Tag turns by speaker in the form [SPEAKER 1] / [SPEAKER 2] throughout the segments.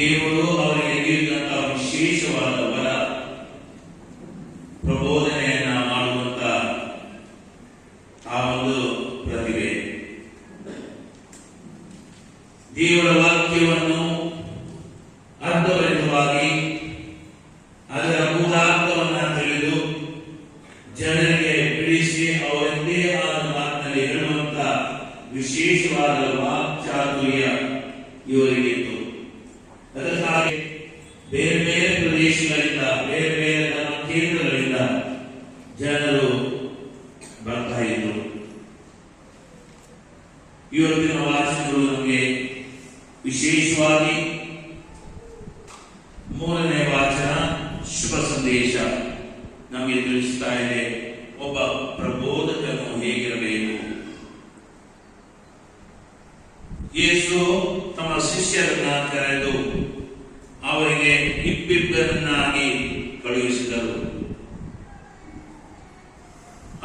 [SPEAKER 1] ದೇವರು ಅವರಿಗೆ ನೀಡಿದಂತಹ ವಿಶೇಷವಾದ ವರ ಪ್ರಬೋಧನೆಯನ್ನ ಮಾಡುವಂತ ಆ ಒಂದು ಪ್ರತಿಭೆ. ದೇವರ ವಾಕ್ಯವನ್ನು ಅರ್ಥಗರ್ಭಿತವಾಗಿ ಅದರ ಮೂಲಾರ್ಥವನ್ನು ತಿಳಿದು ಜನರಿಗೆ ಬಿಡಿಸಿ ಅವರದ್ದೇ ಆದ ಮಾತಿನಲ್ಲಿ ಹೇಳುವಂತ ವಿಶೇಷವಾದ ವಾಕ್ಚಾತುರ್ಯ ಇವರಿಗಿತ್ತು. ಅದಕ್ಕಾಗಿ ಬೇರೆ ಬೇರೆ ಪ್ರದೇಶಗಳಿಂದ, ಬೇರೆ ಬೇರೆ ಧರ್ಮ ಕೇಂದ್ರಗಳಿಂದ ಜನರು ಬರ್ತಾ ಇದ್ರು. ಇವತ್ತಿನ ವಾಚನಗಳು ನಮಗೆ ವಿಶೇಷವಾಗಿ ಮೂರನೇ ವಾಚನ ಶುಭ ಸಂದೇಶ ನಮಗೆ ತಿಳಿಸ್ತಾ ಇದೆ. ಒಬ್ಬ ಪ್ರಬೋಧಕನು ಹೇಗಿರಬೇಕು. ಯೇಸು ತಮ್ಮ ಶಿಷ್ಯರನ್ನ ಕರೆದು ಅವರಿಗೆ ಇಬ್ಬಿಬ್ಬರನ್ನಾಗಿ ಕಳುಹಿಸಿದರು.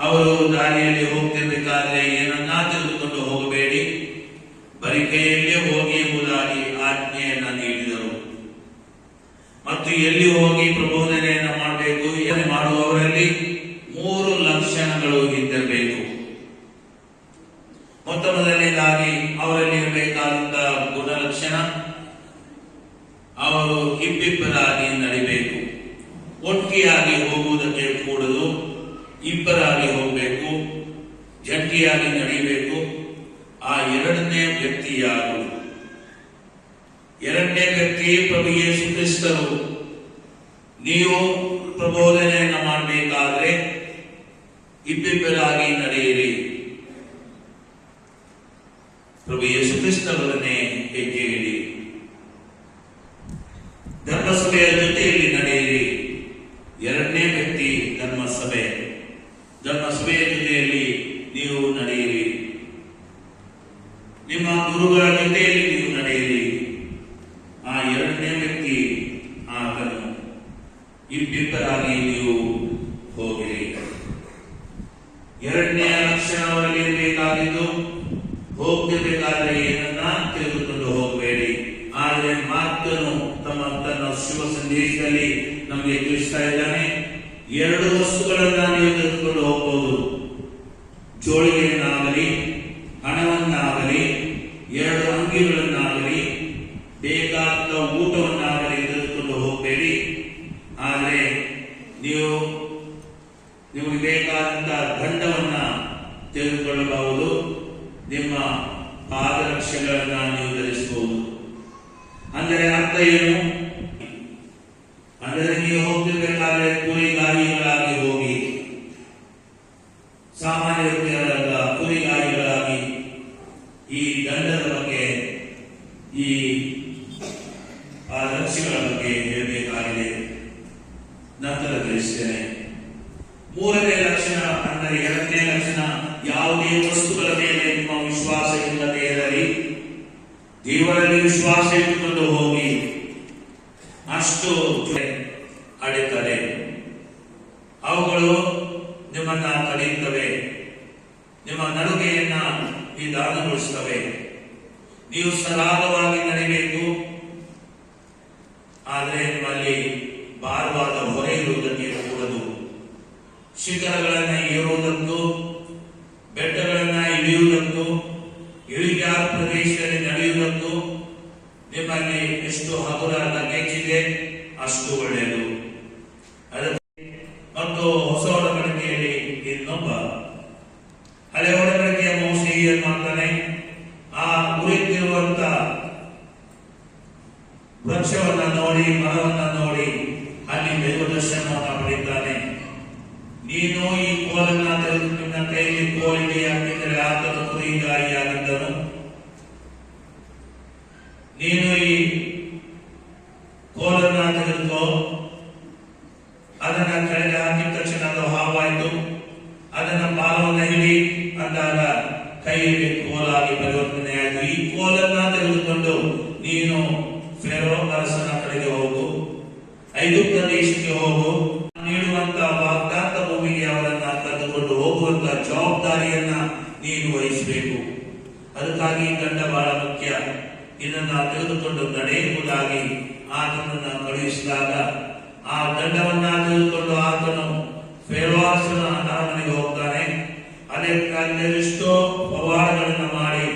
[SPEAKER 1] ಅವರು ದಾರಿಯಲ್ಲಿ ಹೋಗ್ತಿರ್ಬೇಕಾದ್ರೆ ಏನನ್ನ ತೆಗೆದುಕೊಂಡು ಹೋಗಬೇಡಿ, ಬರೀ ಕೈಯಲ್ಲೇ ಹೋಗಿ ಎಂಬುದಾಗಿ ಆಜ್ಞೆಯನ್ನ ನೀಡಿದರು. ಮತ್ತು ಎಲ್ಲಿ ಹೋಗಿ ಪ್ರಬೋಧನೆಯನ್ನ ಮಾಡಬೇಕು, ಮಾಡುವವರಲ್ಲಿ 3 ಲಕ್ಷಣಗಳು ಇದ್ದಿರಬೇಕು. ಮೊದಲನೇದಾಗಿ ಅವರಲ್ಲಿ ಇರಬೇಕಾದಂತಹ ಗುಣಲಕ್ಷಣ, ಅವರು ಇಬ್ಬಿಬ್ಬರಾಗಿ ನಡಿಬೇಕು. ಒಟ್ಟಿಯಾಗಿ ಹೋಗುವುದಕ್ಕೆ ಕೂಡದು, ಇಬ್ಬರಾಗಿ ಹೋಗಬೇಕು, ಜಂಟಿಯಾಗಿ ನಡಿಬೇಕು. ಆ ಎರಡನೇ ವ್ಯಕ್ತಿ ಯಾರು? ಎರಡನೇ ವ್ಯಕ್ತಿ ಪ್ರಭು ಯೇಸು ಕ್ರಿಸ್ತರು. ನೀವು ಪ್ರಬೋಧನೆಯನ್ನ ಮಾಡಬೇಕಾದ್ರೆ ಇಬ್ಬಿಬ್ಬರಾಗಿ ನಡೆಯಿರಿ. ಪ್ರಭು ಯೇಸು ಕ್ರಿಸ್ತರನ್ನೇ ಹೆಜ್ಜೆ ಇಡಿ. ಧರ್ಮಸಭೆಯ ಜೊತೆಯಲ್ಲಿ ನಡೆಯಿರಿ. ಎರಡನೇ ವ್ಯಕ್ತಿ ಧರ್ಮಸಭೆ. ಧರ್ಮಸಭೆಯ ಜೊತೆಯಲ್ಲಿ ನೀವು ನಡೆಯಿರಿ. ನಿಮ್ಮ ಗುರುಗಳ ಜೊತೆಯಲ್ಲಿ ನೀವು ನಡೆಯಿರಿ. ಆ ಎರಡನೇ ವ್ಯಕ್ತಿ ಆತನು. ಇಬ್ಬಿಬ್ಬರಾಗಿ ನೀವು ಹೋಗಿರಿ. ಎರಡನೇ ಲಕ್ಷಣ ಅವರಿಗೆ ಇರಬೇಕಾಗಿದ್ದು, ಹೋಗ್ತಿರ್ಬೇಕಾದ್ರೆ ಏನನ್ನ ತೆಗೆದುಕೊಂಡು ಹೋಗಬೇಡಿ. ಆದರೆ ಮಾತನ್ನು ತನ್ನ ಶುಭ ಸಂದೇಶದಲ್ಲಿ ನಮಗೆ ತಿಳಿಸ್ತಾ ಇದ್ದಾನೆ. 2 ವಸ್ತುಗಳನ್ನ ನೀವು ತೆಗೆದುಕೊಂಡು ಹೋಗಬಹುದು. ಜೋಳಿಗೆಯನ್ನಾಗಲಿ, ಹಣವನ್ನಾಗಲಿ, 2 ಅಂಗಿಗಳನ್ನಾಗಲಿ, ಬೇಕಾದ ಊಟವನ್ನಾಗಲಿ ತೆಗೆದುಕೊಂಡು ಹೋಗಬೇಡಿ. ಆದರೆ ನಿಮಗೆ ಬೇಕಾದಂತಹ ದಂಡವನ್ನ ತೆಗೆದುಕೊಳ್ಳಬಹುದು. ನಿಮ್ಮ ಪಾದರಕ್ಷೆಗಳನ್ನ ನೀವು ಧರಿಸಬಹುದು. ಅಂದರೆ ಅರ್ಥ ಏನು? ಅಂದರೆ ನೀವು ಹೋಗ್ತಿರ್ಬೇಕಾದ್ರೆ ಕುರಿಗಾರಿಗಳಾಗಿ ಹೋಗಿ, ಸಾಮಾನ್ಯ ವ್ಯಕ್ತಿಗಳಲ್ಲ, ಕುರಿಗಾರಿಗಳಾಗಿ ಈ ದಂಡದ ಬಗ್ಗೆ, ಈ ಪಾದರಕ್ಷೆಗಳ ಬಗ್ಗೆ ಹೇಳಬೇಕಾಗಿದೆ. ನಂತರ ತಿಳಿಸ್ತೇನೆ. ಮೂರನೇ ಲಕ್ಷಣ ಅಂದರೆ ಎರಡನೇ ಲಕ್ಷಣ, ಯಾವುದೇ ವಸ್ತುಗಳ ಮೇಲೆ ನಿಮ್ಮ ವಿಶ್ವಾಸ ಇಲ್ಲದೆ ಇರಲಿ. ದೇವರಲ್ಲಿ ವಿಶ್ವಾಸ ಇಟ್ಟುಕೊಂಡು ಹೋಗಿ. ಅಷ್ಟು ಅಡೆತಡೆ ಅವುಗಳು ನಿಮ್ಮನ್ನ ತಡೆಯುತ್ತವೆ. ನಿಮ್ಮ ನಡುಗೆಯನ್ನ ನಿಧಾನಗೊಳಿಸುತ್ತವೆ. ನೀವು ಸರಾಗವಾಗಿ ನಡೆಯಬೇಕು. ಆದರೆ ನಿಮ್ಮಲ್ಲಿ ಭಾರವಾದ ಹೊರೆ ಇರುವುದಕ್ಕೆ ಕೂಡದು. ಶಿಖರಗಳನ್ನ ಏರುವುದಕ್ಕೂ, ಬೆಟ್ಟಗಳನ್ನ ಇಳಿಯುವುದಕ್ಕೂ, ಇಳಿಜಾರು ಪ್ರದೇಶದಲ್ಲಿ ನಡೆಯುವುದಕ್ಕೂ ನಿಮ್ಮಲ್ಲಿ ಎಷ್ಟು ಹಗುರ ಲಗೇಜಿದೆ ಅಷ್ಟು ಒಳ್ಳೆಯದು. ಮತ್ತು ಹೊಸ ಒಡಂಬಡಿಕೆಯಲ್ಲಿ ಇನ್ನೊಬ್ಬ ಹಳೆ ಒಡಂಬಡಿಕೆಯ ಮೋಶೆ ಏನ್ ಮಾಡ್ತಾನೆ? ಆ ಉರಿತಿರುವಂತ ವೃಕ್ಷವನ್ನ ನೋಡಿ, ಮರವನ್ನ ನೋಡಿ ಅಲ್ಲಿ ದೈವದರ್ಶನವನ್ನ ಪಡೆಯುತ್ತಾನೆ. ನೀನು ಈ ಕೋಲನ್ನ ತೆಗೆದು, ನಿನ್ನ ಕೈಯಲ್ಲಿ ಕೋಲಿದೆ, ಯಾಕೆಂದರೆ ಆತನು ಕುರಿಗಾರಿಯಾಗಿದ್ದನು. ನೀನು ಈ ಕೋಲನ್ನ ತೆಗೆದುಕೋ, ಅದನ್ನ ಕೆಳಗೆ ಹಾಕಿದ ತಕ್ಷಣ ಅದು ಹಾವಾಯಿತು. ಅದನ್ನ ಬಾಲವನ್ನ ಹಿಡಿ ಅಂದಾಗ ಕೈಯಲ್ಲಿ ಕೋಲಾಗಿ ಪರಿವರ್ತನೆ ಆಯಿತು. ಈ ಕೋಲನ್ನ ತೆಗೆದುಕೊಂಡು ನೀನು ಫೆರೋ ಅರಸನ ಕಡೆಗೆ ಹೋಗು, ಐಗುಪ್ತ ದೇಶಕ್ಕೆ ಹೋಗು, ನೀಡುವಂತ ವಾಗ್ದಾತ ಭೂಮಿಗೆ ಅವರನ್ನ ಕರೆದುಕೊಂಡು ಹೋಗುವಂತ ಜವಾಬ್ದಾರಿಯನ್ನ ನೀನು ವಹಿಸಬೇಕು. ಅದಕ್ಕಾಗಿ ದಂಡ ಬಹಳ ಮುಖ್ಯ. ಇದನ್ನ ತೆಗೆದುಕೊಂಡು ನಡೆಯುವುದಾಗಿ ಆತನನ್ನು ಕಳುಹಿಸಿದಾಗ ಆ ದಂಡವನ್ನ ತೆಗೆದುಕೊಂಡು ಆತನು ಫೇರೋಸನ ಅರಮನೆಗೆ ಹೋಗ್ತಾನೆ. ಅಲ್ಲೆಷ್ಟೋ ಪವಾಡಗಳನ್ನು ಮಾಡಿ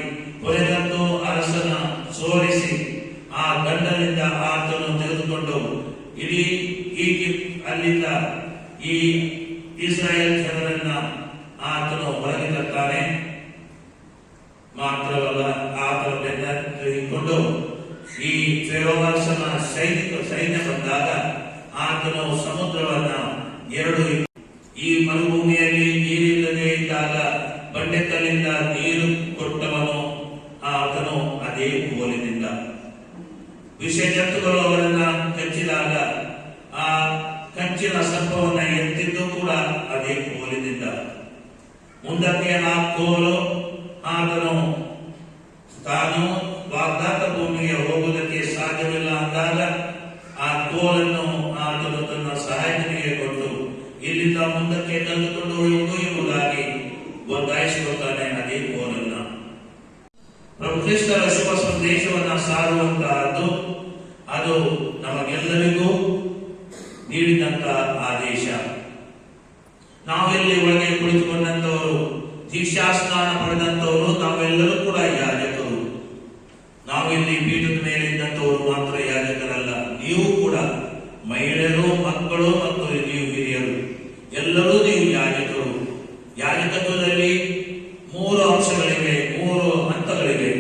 [SPEAKER 1] ಕೊನೆಗಂದು ಅರಸನ ಸೋಲಿಸಿ ಆ ದಂಡದಿಂದ ಆತನು ತೆಗೆದುಕೊಂಡು ಇಡೀ ಅಲ್ಲಿಂದ ಈ ಇಸ್ರಾಯೇಲ್ ಜನರನ್ನ ಆತನು ಹೊರಗೆ ತರ್ತಾನೆ. ಮಾತ್ರವಲ್ಲ, ಆತನ ಬೆನ್ನ ತೆಗೆದುಕೊಂಡು ಈ ಫೇರೋಸನ ಸೈನ್ಯ ಬಂದಾಗ ಆತನು ಸಮುದ್ರವನ್ನ ಎರಡು, ಈ ಮರುಭೂಮಿಯಲ್ಲಿ ನೀರಿಲ್ಲದೆ ಇದ್ದಾಗ ಬಂಡೆಕಲ್ಲಿಂದ ನೀರು ಕೊಟ್ಟವನು ಆತನು ಅದೇ ಕೋಲಿನಿಂದ. ವಿಷ ಜಂತುಗಳು ಅವರನ್ನ ಕಚ್ಚಿದಾಗ ಆ ಕಂಚಿನ ಸರ್ಪವನ್ನ ಎತ್ತಿದ್ದು ಕೂಡ ಅದೇ ಕೋಲಿನಿಂದ. ಮುಂದಕ್ಕೆ ಆ ಕೋಲು ಆತನು ತಾನು ವಾಗ್ದಾತ ಭೂಮಿಗೆ ಹೋಗುವುದಕ್ಕೆ ಸಾಧ್ಯವಿಲ್ಲ ಅಂದಾಗ ಆ ಕೋಲನ್ನು ಆತನು ತನ್ನ ಸಹಾಯಕನಿಗೆ ಕೊಟ್ಟು ಇಲ್ಲಿಂದ ಮುಂದಕ್ಕೆ ತಂದುಕೊಂಡು ಒಯ್ಯುವುದಾಗಿ ಒತ್ತಾಯಿಸಿರುತ್ತಾನೆ ಅದೇ ಕೋಲನ್ನ. ಪ್ರಭು ಕ್ರಿಸ್ತರ ಶುಭ ಸಂದೇಶವನ್ನ ಸಾರುವಂತಹದ್ದು ಅದು ನಮಗೆಲ್ಲರಿಗೂ ನೀಡಿದಂತ ಆದೇಶ. ನಾವೆಲ್ಲಿ ಒಳಗೆ ಕುಳಿತುಕೊಂಡಂತವರು, ದೀಕ್ಷಾ ಸ್ನಾನ ಪಡೆದಂತವರು ನಾವೆಲ್ಲರೂ ಕೂಡ ಯಾಜಕರು. ನಾವಿಲ್ಲಿ ಪೀಠದ ಮೇಲೆ ಇದ್ದಂತವರು ಮಾತ್ರ ಯಾಜಕರಲ್ಲ, ನೀವು ಕೂಡ ಮಹಿಳೆಯರು, ಮಕ್ಕಳು ಮತ್ತು ನೀವು ಹಿರಿಯರು ಎಲ್ಲರೂ ನೀವು ಯಾಜಕರು. ಯಾಜಕತ್ವದಲ್ಲಿ 3 ಅಂಶಗಳಿವೆ, 3 ಹಂತಗಳಿವೆ.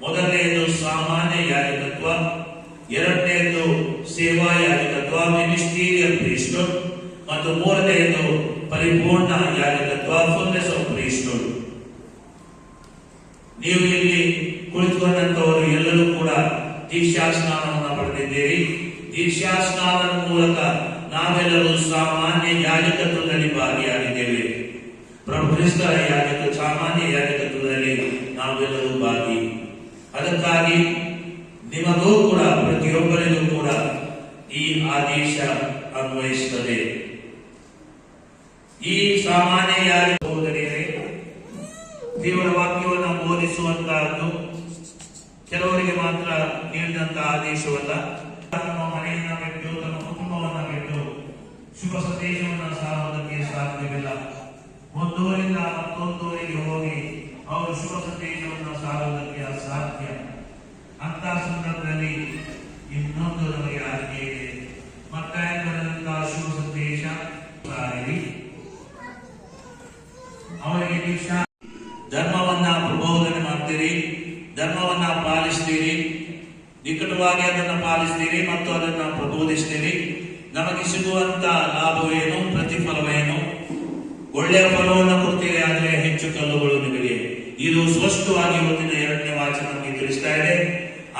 [SPEAKER 1] ಮೊದಲನೆಯದು ಸಾಮಾನ್ಯ ಯಾಜಕತ್ವ, ಎರಡನೆಯದು ಸೇವಾ ಯಾಜಕತ್ವ ಮಿನಿಸ್ಟೀರಿಯಲ್ ಪ್ರೀಸ್ಟ್ಹುಡ್, ಮತ್ತು ಮೂರನೆಯದು ಪರಿಪೂರ್ಣ ಯಾಜಕತ್ವ ಫುಲ್ನೆಸ್ ಆಫ್ ಪ್ರೀಸ್ಟ್ಹುಡ್. ನೀವು ಇಲ್ಲಿ ಕುಳಿತುಕೊಂಡಂತವರು ಎಲ್ಲರೂ ಕೂಡ ದೀಕ್ಷಾ ಸ್ನಾನವನ್ನು ಪಡೆದಿದ್ದೀರಿ. ದೀಕ್ಷಾ ಸ್ನಾನದ ಮೂಲಕ ನಾವೆಲ್ಲರೂ ಸಾಮಾನ್ಯ ಯಾಜಕತ್ವದಲ್ಲಿ ಭಾಗಿಯಾಗಿದ್ದೇವೆ. ಪ್ರಭು ಕ್ರಿಸ್ತರ ಸಾಮಾನ್ಯ ಯಾಜಕತ್ವದಲ್ಲಿ ನಾವೆಲ್ಲರೂ ಭಾಗಿ. ಅದಕ್ಕಾಗಿ ನಿಮಗೂ ಕೂಡ, ಪ್ರತಿಯೊಬ್ಬರಿಗೂ ಕೂಡ ಈ ಆದೇಶ ಅನ್ವಯಿಸುತ್ತದೆ. ಈ ಸಾಮಾನ್ಯ ಯಾಜಕತ್ವದಲ್ಲಿ ದೇವರ ವಾಕ್ಯವನ್ನು ಬೋಧಿಸುವಂತಹದ್ದು ಕೆಲವರಿಗೆ ಮಾತ್ರ ನೀಡಿದಂತಹ ಆದೇಶವಲ್ಲ. ತಮ್ಮ ಮನೆಯನ್ನ ಬಿಟ್ಟು, ತಮ್ಮ ಕುಟುಂಬವನ್ನ ಬಿಟ್ಟು ಶುಭ ಸಂದೇಶವನ್ನು ಸಾರುವುದಕ್ಕೆ ಸಾಧ್ಯವಿಲ್ಲ. ಒಂದೂರಿಂದ ಮತ್ತೊಂದೂರಿಗೆ ಹೋಗಿ ಅವರು ಶುಭ ಸಂದೇಶವನ್ನು ಸಾರುವುದಕ್ಕೆ ಅಸಾಧ್ಯ. ಅಂತ ಸಂದರ್ಭದಲ್ಲಿ ಇನ್ನೊಂದು ನಮಗೆ ಆಯ್ಕೆ ಇದೆ. ಮತ್ತಾಯಂತಹ ಶುಭ ಸಂದೇಶ ಸಾರಿರಿ. ಅವರಿಗೆ ದೀಕ್ಷಾ ಧರ್ಮವನ್ನ ಪ್ರಬೋಧನೆ ಮಾಡ್ತೀರಿ, ಧರ್ಮವನ್ನ ಪಾಲಿಸ್ತೀರಿ, ನಿಕಟವಾಗಿ ಅದನ್ನು ಪಾಲಿಸ್ತೀರಿ ಮತ್ತು ಅದನ್ನು ಪ್ರಬೋಧಿಸ್ತೀರಿ. ನಮಗೆ ಸಿಗುವಂತ ಲಾಭವೇನು, ಪ್ರತಿಫಲವೇನು? ಒಳ್ಳೆಯ ಫಲವನ್ನು ಕೊಡ್ತೀರಿ, ಆದರೆ ಹೆಚ್ಚು ಕಲ್ಲುಗಳು ನಿಮಗೆ. ಇದು ಸ್ಪಷ್ಟವಾಗಿ ಇವತ್ತಿನ 2ನೇ ವಾಚನ ನಮಗೆ ತಿಳಿಸ್ತಾ ಇದೆ.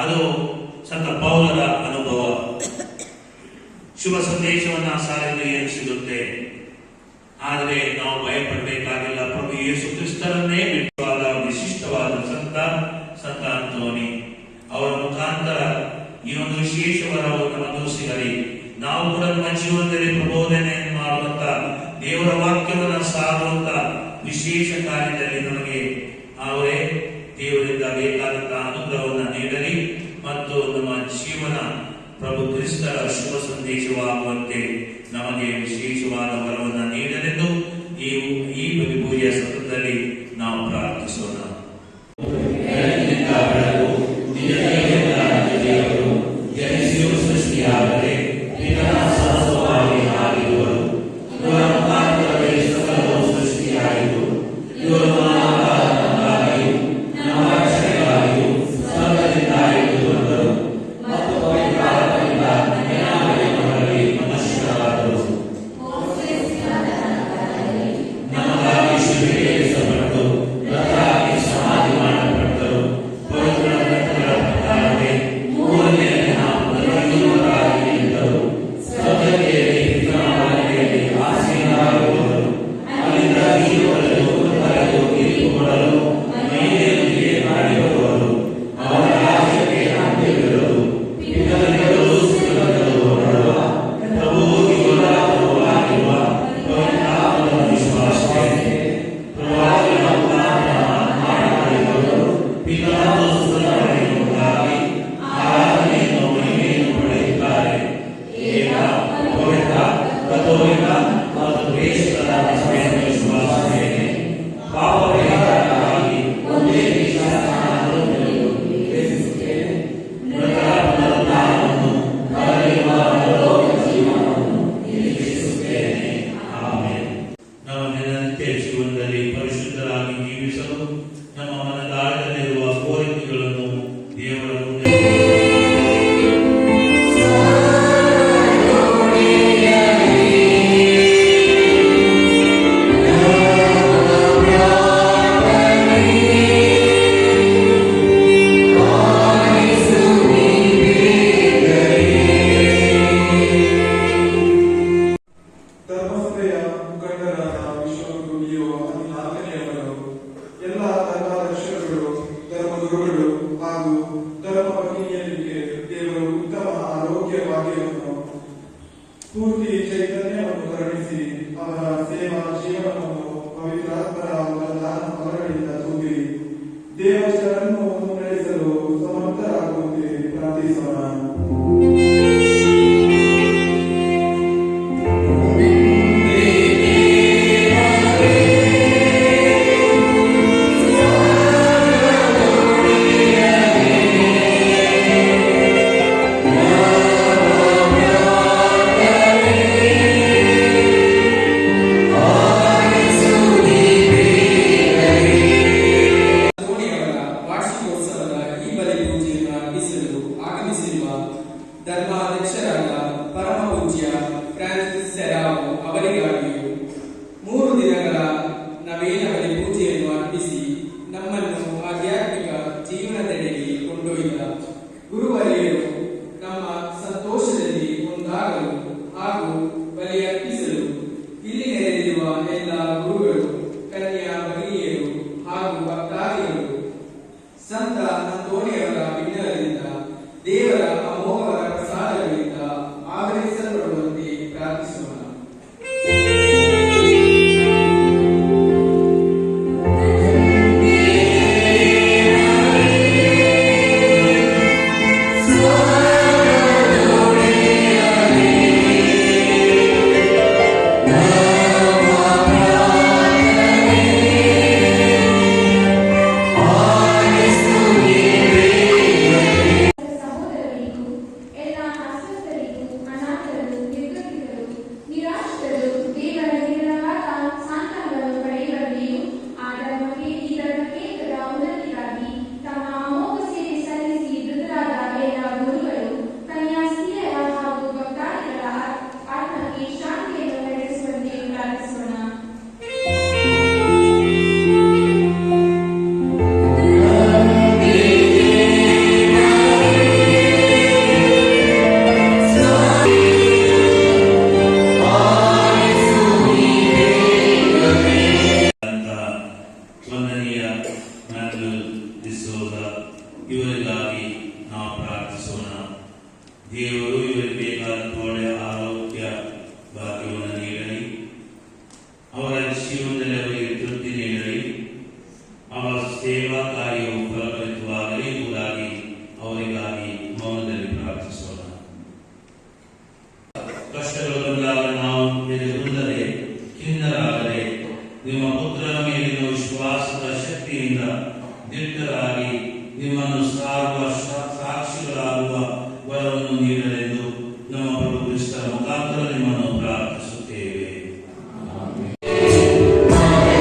[SPEAKER 1] ಅದು ಸಂತ ಪೌಲರ ಅನುಭವ. ಶುಭ ಸಂದೇಶವನ್ನ ಸಾರಿದ್ರೆ ಏನು ಸಿಗುತ್ತೆ? ಆದರೆ ನಾವು ಭಯಪಡಬೇಕಾಗಿಲ್ಲ. ಪ್ರಭು ಯೇಸು ಕ್ರಿಸ್ತರನ್ನೇ ಬಿಟ್ಟವಾದ ವಿಶಿಷ್ಟವಾದ ಸಂತ ಅಂತೋನಿ ಅವರ ಮುಖಾಂತರ ಈ ಒಂದು ವಿಶೇಷ ವರವು ನಮಗೂ ಸಿಗಲಿ. ನಾವು ಕೂಡ ನಮ್ಮ ಜೀವನದಲ್ಲಿ ಪ್ರಬೋಧನೆ ಮಾಡುವಂತ, ದೇವರ ವಾಕ್ಯವನ್ನು ಸಾರುವಂತ ವಿಶೇಷ ಕಾರ್ಯದಲ್ಲಿ ನಮಗೆ ಅವರೇ ದೇವರಿಂದ ಬೇಕಾದಂತಹ ಅನುಗ್ರಹವನ್ನು ನೀಡಲಿ ಮತ್ತು ನಮ್ಮ ಜೀವನ ಪ್ರಭು ಕ್ರಿಸ್ತರ ಶುಭ ಸಂದೇಶವಾಗುವಂತೆ ನಮಗೆ ವಿಶೇಷವಾದ ವರವನ್ನು ನೀಡಲೆಂದು ಈ ಪೂಜೆಯ ಸತತದಲ್ಲಿ ನಾವು ಪ್ರಾರ್ಥಿಸೋಣ.
[SPEAKER 2] ನಮಗಾಗಿ ಶಿಲುಬೆಗೆ ಏರಿಸಲ್ಪಟ್ಟು ಸ್ಫೂರ್ತಿ ಚೈತನ್ಯವನ್ನು ಕರುಣಿಸಿ ಅವರ ಸೇವಾ ಜೀವನವನ್ನು ಪವಿತ್ರಾತ್ಮರ ವರದಾನ ಫಲಗಳಿಂದ ತುಂಬಿ ದೇವಸ್ಥರನ್ನು ಮುನ್ನಡೆಸಲು ಸಮರ್ಥರಾಗುವಂತೆ ಪ್ರಾರ್ಥಿಸೋಣ.
[SPEAKER 3] ಧರ್ಮಾಧ್ಯಕ್ಷರಾದ ಪರಮ ಪೂಜ್ಯ ಫ್ರಾನ್ಸಿಸ್ ಸೆರಾವೋ ಅವರಿಗಾಗಿಯೂ 3 ದಿನಗಳ ನವೇನ ಬಲಿ ಪೂಜೆಯನ್ನು ಅರ್ಪಿಸಿ ನಮ್ಮನ್ನು ಆಧ್ಯಾತ್ಮಿಕ ಜೀವನದೆಡೆಗೆ ಕೊಂಡೊಯ್ದ ಗುರುವರಿಯರು ನಮ್ಮ ಸಂತೋಷದಲ್ಲಿ ಒಂದಾಗಲು ಹಾಗೂ ಬಲಿ ಅರ್ಪಿಸಲು ಇಲ್ಲಿ ನೆರೆದಿರುವ ಎಲ್ಲ ಗುರುಗಳು, ಕನ್ಯಾ ಭಗಿನಿಯರು ಹಾಗೂ ಭಕ್ತಾದಿಗಳು ಸಂತ ಅಂತೋಣಿಯವರ ವಿಜ್ಞಾನದಿಂದ ದೇವರ ಅಮೋಘವರ ಪ್ರಸಾದಗಳಿಂದ ಆವರಿಸಲ್ಪಡುವಂತೆ ಪ್ರಾರ್ಥಿಸೋಣ.
[SPEAKER 1] ಇವರಿಗಾಗಿ ನಾವು ಪ್ರಾರ್ಥಿಸೋಣ. ದೇವರು ಇವರಿಗೆ ಬೇಕಾದ ಒಳ್ಳೆಯ ಆರೋಗ್ಯ ಭಾಗ್ಯವನ್ನು ನೀಡಲಿ, ಅವರ ಜೀವನದಲ್ಲಿ ಅವರಿಗೆ ತೃಪ್ತಿ ನೀಡಲಿ, ಅವರ ಸೇವಾ ಕಾರ್ಯವು ಫಲಭರಿತವಾಗಲಿ ಎಂಬುದಾಗಿ ಅವರಿಗಾಗಿ ಮೌನದಲ್ಲಿ ಪ್ರಾರ್ಥಿಸೋಣ. ಕಷ್ಟಗಳು ಬಂದಾಗ ನಾವು ಎದುರುಲ್ಲದೆ ಖಿನ್ನರಾಗದೆ ನಿಮ್ಮ ಪುತ್ರನ ಮೇಲಿನ ವಿಶ್ವಾಸದ ಶಕ್ತಿಯಿಂದ ದಿಟ್ಟರಾಗಿ ನಿಮ್ಮನ್ನು ಸಾರುವ ಸಾಕ್ಷಿಗಳಾಗುವ ವರವನ್ನು ನೀಡಲೆಂದು ನಮ್ಮ ಪ್ರಭು ಕ್ರಿಸ್ತರ ಮುಖಾಂತರ ನಿಮ್ಮನ್ನು ಪ್ರಾರ್ಥಿಸುತ್ತೇವೆ.
[SPEAKER 4] Amen.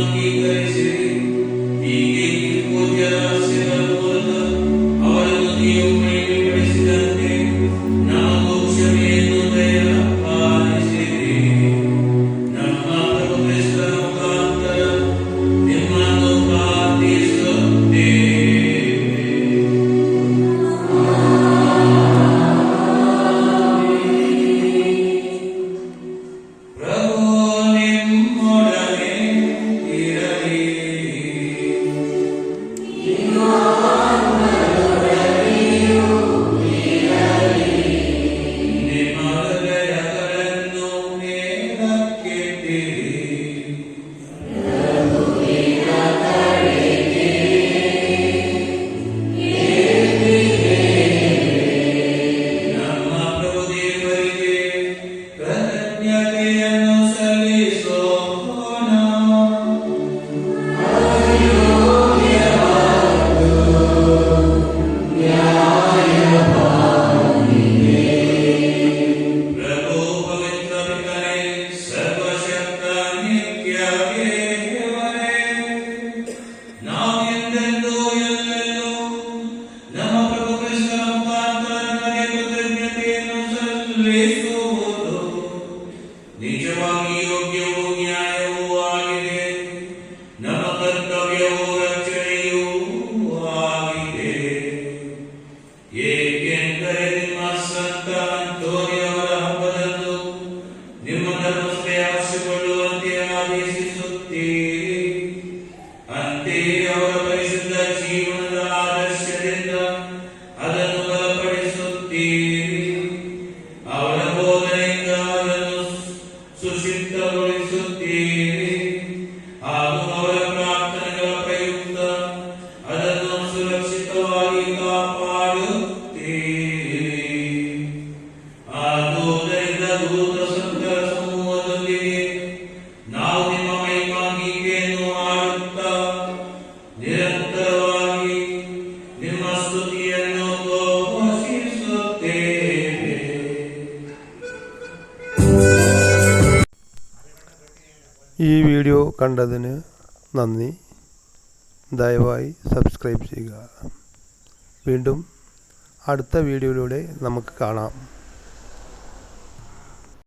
[SPEAKER 1] ಅಂಗೀಕರಿಸಿರಿ. ಹೀಗೆ ಈ ಪೂಜ್ಯ ರಹಸ್ಯಗಳ ಮೂಲಕ ಅವರನ್ನು ನೀವು ಮಹಿಮೆಪಡಿಸಿದಂತೆ ನಮಗೂ ಕ್ಷಮೆಯನ್ನು ದಯ ಪಾಲಿಸಿರಿ. ನಮ್ಮ ಪ್ರಭು ಕ್ರಿಸ್ತರ ಮುಖಾಂತರ ನಿಮ್ಮನ್ನು ಪ್ರಾರ್ಥಿಸುತ್ತೇವೆ. ಪ್ರಭು ನಿಮ್ಮೊಡನೆ ಇರಲಿ. ನಿಮ್ಮ ಹೃದಯಗಳನ್ನು ಮೇಲಕ್ಕೆತ್ತಿರಿ. ನಮ್ಮ ಪ್ರಭು ದೇವರಿಗೆ ಕೃತಜ್ಞತೆಯನ್ನು ಸಲ್ಲಿಸೋಣ. ಪ್ರಭು ಪವಿತ್ರ ಪಿತನೇ, ಸರ್ವಶಕ್ತ ನಿತ್ಯ ದೇವರೇ, ನಾವು ಎಂದೆಂದೂ ಎಲ್ಲೆಲ್ಲೂ ನಮ್ಮ ಪ್ರಭು ಕ್ರಿಸ್ತರ ಮುಖಾಂತರ ನಿಮಗೆ ಕೃತಜ್ಞತೆಯನ್ನು ಸಲ್ಲಿಸುವುದು ನಿಜವಾಗಿ ಯೋಗ್ಯವೂ ನ್ಯಾಯವೂ ಆಗಿದೆ. ನಮ್ಮ ಕರ್ತವ್ಯವೂ ರಕ್ಷಣೆಯೂ ಆಗಿದೆ. ಏಕೆಂದರೆ ನಿಮ್ಮ ಸಂತ ಅಂತೋನಿಯವರ ಹಬ್ಬದಂದು ನಿಮ್ಮ ಧರ್ಮಸ್ಥೆ ಆಶಿಕೊಳ್ಳುವಂತೆ ಆದೇಶಿಸುತ್ತೀರಿ. ಅಂತೆಯೇ ಅವರ ಪರಿಶುದ್ಧ ಜೀವನದ ಆದರ್ಶದಿಂದ ಅದನ್ನು ಬಲಪಡಿಸುತ್ತೀರಿ. ಅವರ ಬೋಧನೆಯಿಂದ ಅದನ್ನು ಸುಶಿಕ್ತಗೊಳಿಸುತ್ತೀರಿ ಹಾಗೂ ಅವರ ಪ್ರಾರ್ಥನೆಗಳ ಪ್ರಯುಕ್ತ ಅದನ್ನು ಸುರಕ್ಷಿತವಾಗಿ ಕಾಪಾಡುತ್ತೀರಿ. ಆದುದರಿಂದ ದೂತ ಸಂತರ ಸಮೂಹದೊಂದಿಗೆ ನಾವು ನಿಮ್ಮ ಮಹಿಮಾ ಗೀತೆಯನ್ನು ಹಾಡುತ್ತಾ ನಿರಂತರವಾಗಿ ನಿಮ್ಮ ಸ್ತುತಿಯನ್ನು ಘೋಷಿಸುತ್ತೇವೆ.
[SPEAKER 4] ഈ വീഡിയോ കണ്ടതിന് നന്ദി. ദയവായി സബ്സ്ക്രൈബ് ചെയ്യുക. വീണ്ടും അടുത്ത വീഡിയോയിലൂടെ നമുക്ക് കാണാം.